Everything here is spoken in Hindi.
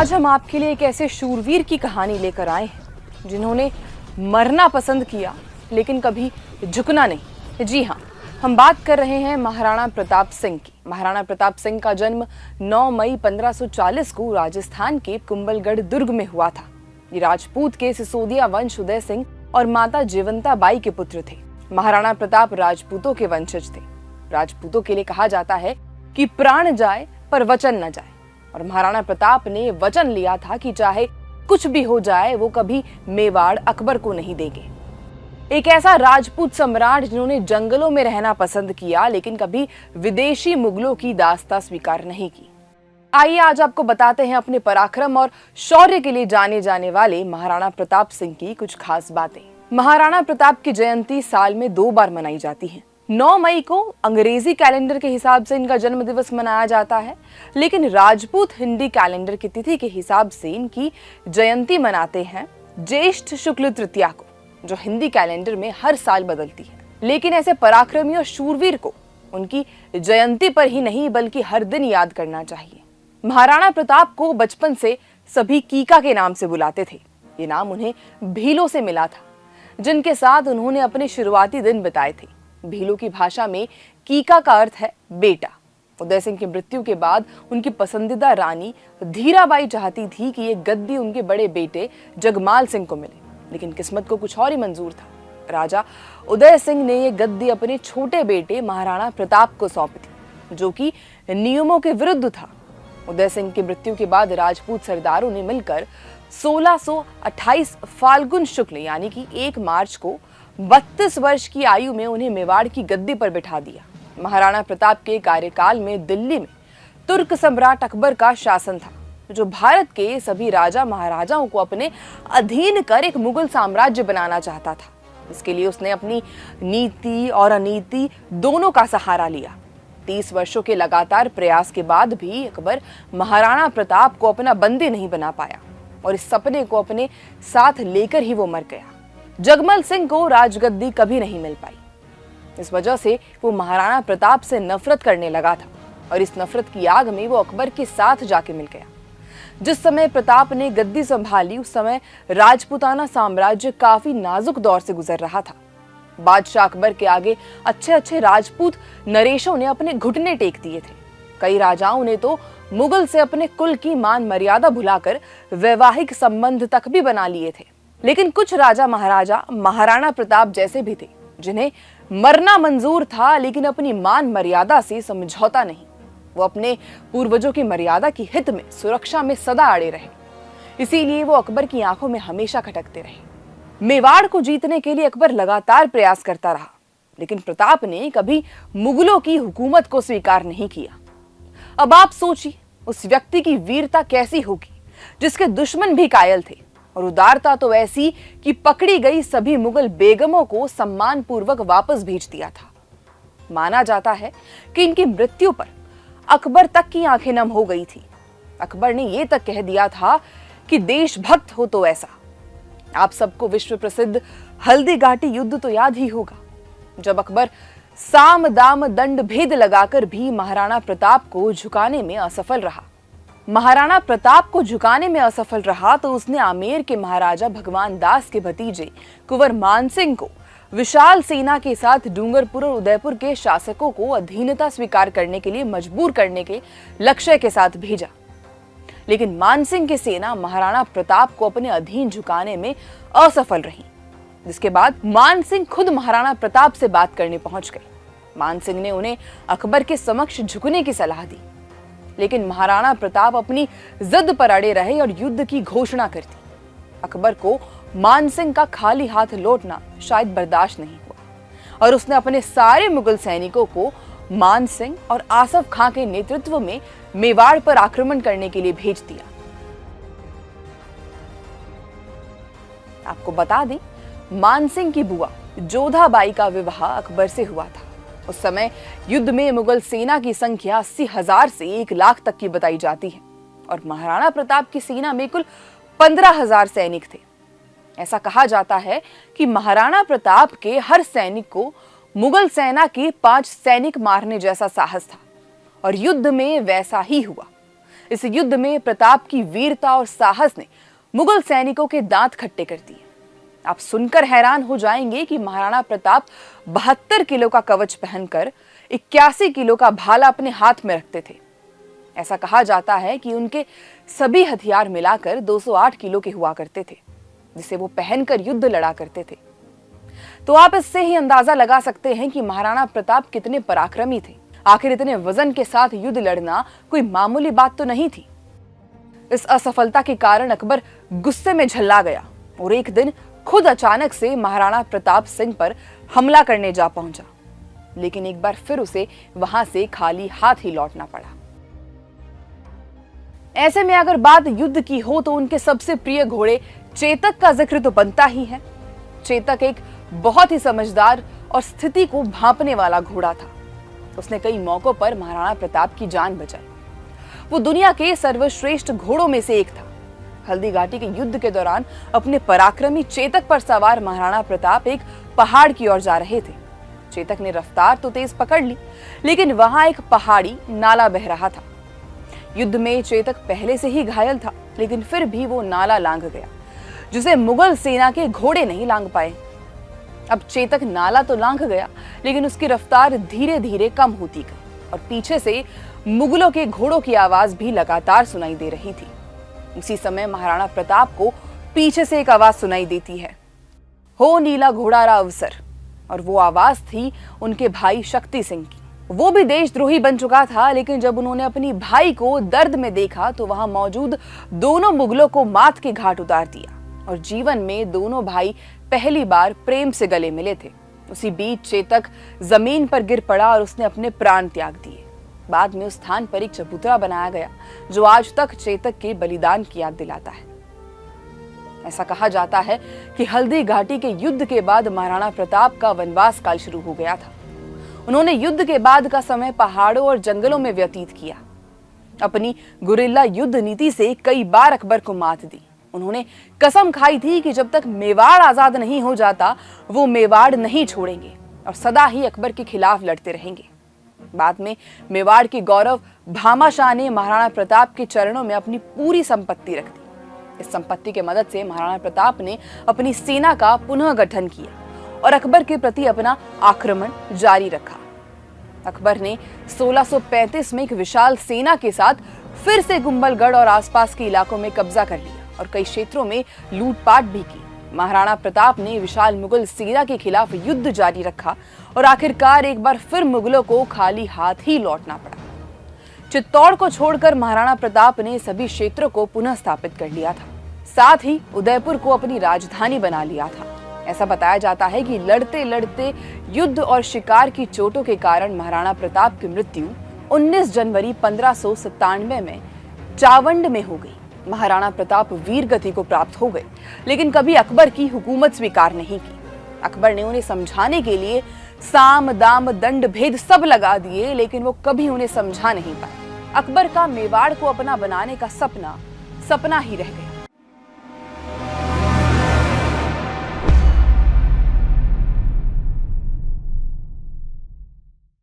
आज हम आपके लिए एक ऐसे शूरवीर की कहानी लेकर आए हैं जिन्होंने मरना पसंद किया लेकिन कभी झुकना नहीं। जी हाँ, हम बात कर रहे हैं महाराणा प्रताप सिंह की। महाराणा प्रताप सिंह का जन्म 9 मई 1540 को राजस्थान के कुंभलगढ़ दुर्ग में हुआ था। ये राजपूत के सिसोदिया वंश उदय सिंह और माता जीवंता बाई के पुत्र थे। महाराणा प्रताप राजपूतों के वंशज थे। राजपूतों के लिए कहा जाता है कि प्राण जाए पर वचन न जाए, और महाराणा प्रताप ने वचन लिया था कि चाहे कुछ भी हो जाए वो कभी मेवाड़ अकबर को नहीं देंगे। एक ऐसा राजपूत सम्राट जिन्होंने जंगलों में रहना पसंद किया लेकिन कभी विदेशी मुगलों की दास्तां स्वीकार नहीं की। आइए आज आपको बताते हैं अपने पराक्रम और शौर्य के लिए जाने जाने वाले महाराणा प्रताप सिंह की कुछ खास बातें। महाराणा प्रताप की जयंती साल में 2 बार मनाई जाती है। 9 मई को अंग्रेजी कैलेंडर के हिसाब से इनका जन्म दिवस मनाया जाता है, लेकिन राजपूत हिंदी कैलेंडर की तिथि के हिसाब से इनकी जयंती मनाते हैं ज्येष्ठ शुक्ल तृतीया को, जो हिंदी कैलेंडर में हर साल बदलती है। लेकिन ऐसे पराक्रमी और शूरवीर को उनकी जयंती पर ही नहीं बल्कि हर दिन याद करना चाहिए। महाराणा प्रताप को बचपन से सभी कीका के नाम से बुलाते थे। ये नाम उन्हें भीलों से मिला था, जिनके साथ उन्होंने अपने शुरुआती दिन बिताए थे। भीलों की भाषा में कीका का अर्थ है बेटा। उदय सिंह की मृत्यु के बाद उनकी पसंदीदा रानी धीराबाई चाहती थी कि ये गद्दी उनके बड़े बेटे जगमाल सिंह को मिले, लेकिन किस्मत को कुछ और ही मंजूर था। राजा उदय सिंह ने ये गद्दी अपने छोटे बेटे महाराणा प्रताप को सौंपी थी, जो कि नियमों के विरुद्ध था। उदय सिंह की मृत्यु के बाद राजपूत सरदारों ने मिलकर 1628 फाल्गुन शुक्ल यानी कि 1 मार्च को 32 वर्ष की आयु में उन्हें मेवाड़ की गद्दी पर बिठा दिया। महाराणा प्रताप के कार्यकाल में दिल्ली में तुर्क सम्राट अकबर का शासन था, जो भारत के सभी राजा महाराजाओं को अपने अधीन कर एक मुगल साम्राज्य बनाना चाहता था। इसके लिए उसने अपनी नीति और अनीति दोनों का सहारा लिया। 30 वर्षों के लगातार प्रयास के बाद भी अकबर महाराणा प्रताप को अपना बंदी नहीं बना पाया, और इस सपने को अपने साथ लेकर ही वो मर गया। जगमल सिंह को राजगद्दी कभी नहीं मिल पाई। इस वजह से वो महाराणा प्रताप से नफरत करने लगा था, और इस नफरत की आग में वो अकबर के साथ जाके मिल गया। जिस समय प्रताप ने गद्दी संभाली उस समय राजपूताना साम्राज्य काफी नाजुक दौर से गुजर रहा था। बादशाह अकबर के आगे अच्छे अच्छे राजपूत नरेशों ने अपने घुटने टेक दिए थे। कई राजाओं ने तो मुगल से अपने कुल की मान मर्यादा भुलाकर वैवाहिक संबंध तक भी बना लिए थे। लेकिन कुछ राजा महाराजा महाराणा प्रताप जैसे भी थे, जिन्हें मरना मंजूर था लेकिन अपनी मान मर्यादा से समझौता नहीं। वो अपने पूर्वजों की मर्यादा की हित में सुरक्षा में सदा अड़े रहे। इसीलिए वो अकबर की आंखों में हमेशा खटकते रहे। मेवाड़ को जीतने के लिए अकबर लगातार प्रयास करता रहा, लेकिन प्रताप ने कभी मुगलों की हुकूमत को स्वीकार नहीं किया। अब आप सोचिए उस व्यक्ति की वीरता कैसी होगी जिसके दुश्मन भी कायल थे, और उदारता तो ऐसी कि पकड़ी गई सभी मुगल बेगमों को सम्मान पूर्वक वापस भेज दिया था। माना जाता है कि इनकी मृत्यु पर अकबर तक की आंखें नम हो गई थी। अकबर ने यह तक कह दिया था कि देशभक्त हो तो ऐसा। आप सबको विश्व प्रसिद्ध हल्दी घाटी युद्ध तो याद ही होगा, जब अकबर साम दाम दंड भेद लगाकर भी महाराणा प्रताप को झुकाने में असफल रहा। महाराणा प्रताप को झुकाने में असफल रहा तो उसने आमेर के महाराजा भगवान दास के भतीजे कुंवर मानसिंह को विशाल सेना के साथ डूंगरपुर और उदयपुर के शासकों को अधीनता स्वीकार करने के लिए मजबूर करने के लक्ष्य के साथ भेजा। लेकिन मानसिंह की सेना महाराणा प्रताप को अपने अधीन झुकाने में असफल रही, जिसके बाद मानसिंह खुद महाराणा प्रताप से बात करने पहुंच गए। मानसिंह ने उन्हें अकबर के समक्ष झुकने की सलाह दी, लेकिन महाराणा प्रताप अपनी जिद पर अड़े रहे और युद्ध की घोषणा कर दी। अकबर को मानसिंह का खाली हाथ लौटना शायद बर्दाश्त नहीं हुआ, और उसने अपने सारे मुगल सैनिकों को मानसिंह और आसफ खां के नेतृत्व में मेवाड़ पर आक्रमण करने के लिए भेज दिया। आपको बता दें, मानसिंह की बुआ जोधाबाई का विवाह अकबर से हुआ था। उस समय युद्ध में मुगल सेना की संख्या 80,000 से 1 लाख तक की बताई जाती है, और महाराणा प्रताप की सेना में कुल 15,000 सैनिक थे। ऐसा कहा जाता है कि महाराणा प्रताप के हर सैनिक को मुगल सेना के 5 सैनिक मारने जैसा साहस था, और युद्ध में वैसा ही हुआ। इस युद्ध में प्रताप की वीरता और साहस ने मुगल सैनिकों के दांत खट्टे कर दिए। आप सुनकर हैरान हो जाएंगे कि महाराणा प्रताप 72 किलो का कवच पहनकर 81 किलो का भाला अपने हाथ में रखते थे। ऐसा कहा जाता है कि उनके सभी हथियार मिलाकर 208 किलो के हुआ करते थे, जिसे वो पहनकर युद्ध लड़ा करते थे। तो आप इससे ही अंदाजा लगा सकते हैं कि महाराणा प्रताप कितने पराक्रमी थे। आखिर इतने वजन के साथ युद्ध लड़ना कोई मामूली बात तो नहीं थी। इस असफलता के कारण अकबर गुस्से में झल्ला गया और एक दिन खुद अचानक से महाराणा प्रताप सिंह पर हमला करने जा पहुंचा, लेकिन एक बार फिर उसे वहां से खाली हाथ ही लौटना पड़ा। ऐसे में अगर बात युद्ध की हो तो उनके सबसे प्रिय घोड़े चेतक का जिक्र तो बनता ही है। चेतक एक बहुत ही समझदार और स्थिति को भांपने वाला घोड़ा था। उसने कई मौकों पर महाराणा प्रताप की जान बचाई। वो दुनिया के सर्वश्रेष्ठ घोड़ों में से एक था। हल्दी घाटी के युद्ध के दौरान अपने पराक्रमी चेतक पर सवार महाराणा प्रताप एक पहाड़ की ओर जा रहे थे। चेतक ने रफ्तार तो तेज पकड़ ली, लेकिन वहां एक पहाड़ी नाला बह रहा था। युद्ध में चेतक पहले से ही घायल था, लेकिन फिर भी वो नाला लांघ गया, जिसे मुगल सेना के घोड़े नहीं लांघ पाए। अब चेतक नाला तो लांघ गया, लेकिन उसकी रफ्तार धीरे धीरे कम होती गई और पीछे से मुगलों के घोड़ों की आवाज भी लगातार सुनाई दे रही थी। उसी समय महाराणा प्रताप को पीछे से एक आवाज सुनाई देती है, हो नीला घोड़ा रा अवसर। और वो आवाज थी उनके भाई शक्ति सिंह की। वो भी देशद्रोही बन चुका था, लेकिन जब उन्होंने अपनी भाई को दर्द में देखा तो वहां मौजूद दोनों मुगलों को मात के घाट उतार दिया और जीवन में दोनों भाई पहली बार प्रेम से गले मिले थे। उसी बीच चेतक जमीन पर गिर पड़ा और उसने अपने प्राण त्याग दिए। बाद में उस स्थान पर एक चबूतरा बनाया गया, जो आज तक चेतक के बलिदान की याद दिलाता है। ऐसा कहा जाता है कि हल्दी घाटी के युद्ध के बाद महाराणा प्रताप का वनवास काल शुरू हो गया था। उन्होंने युद्ध के बाद का समय पहाड़ों और जंगलों में व्यतीत किया। अपनी गुरिल्ला युद्ध नीति से कई बार अकबर को मात दी। उन्होंने कसम खाई थी कि जब तक मेवाड़ आजाद नहीं हो जाता वो मेवाड़ नहीं छोड़ेंगे और सदा ही अकबर के खिलाफ लड़ते रहेंगे। बाद में मेवाड़ के गौरव भामा शाह ने महाराणा प्रताप के चरणों में अपनी पूरी संपत्ति रख दी। इस संपत्ति के मदद से महाराणा प्रताप ने अपनी सेना का पुनः गठन किया और अकबर के प्रति अपना आक्रमण जारी रखा। अकबर ने 1635 में एक विशाल सेना के साथ फिर से कुंभलगढ़ और आसपास के इलाकों में कब्जा कर लिया और कई क्षेत्रों में लूटपाट भी की। महाराणा प्रताप ने विशाल मुगल सेना के खिलाफ युद्ध जारी रखा और आखिरकार एक बार फिर मुगलों को खाली हाथ ही लौटना पड़ा। चित्तौड़ को छोड़कर महाराणा प्रताप ने सभी क्षेत्रों को पुनः स्थापित कर लिया था। साथ ही उदयपुर को अपनी राजधानी बना लिया था। ऐसा बताया जाता है कि लड़ते लड़ते युद्ध और शिकार की चोटों के कारण महाराणा प्रताप की मृत्यु 19 जनवरी 1597 में चावंड में हो गई। महाराणा प्रताप वीर गति को प्राप्त हो गए, लेकिन कभी अकबर की हुकूमत स्वीकार नहीं की। अकबर ने उन्हें समझाने के लिए साम दाम दंड भेद सब लगा दिए, लेकिन वो कभी उन्हें समझा नहीं पाए। अकबर का मेवाड़ को अपना बनाने का सपना सपना ही रह गया।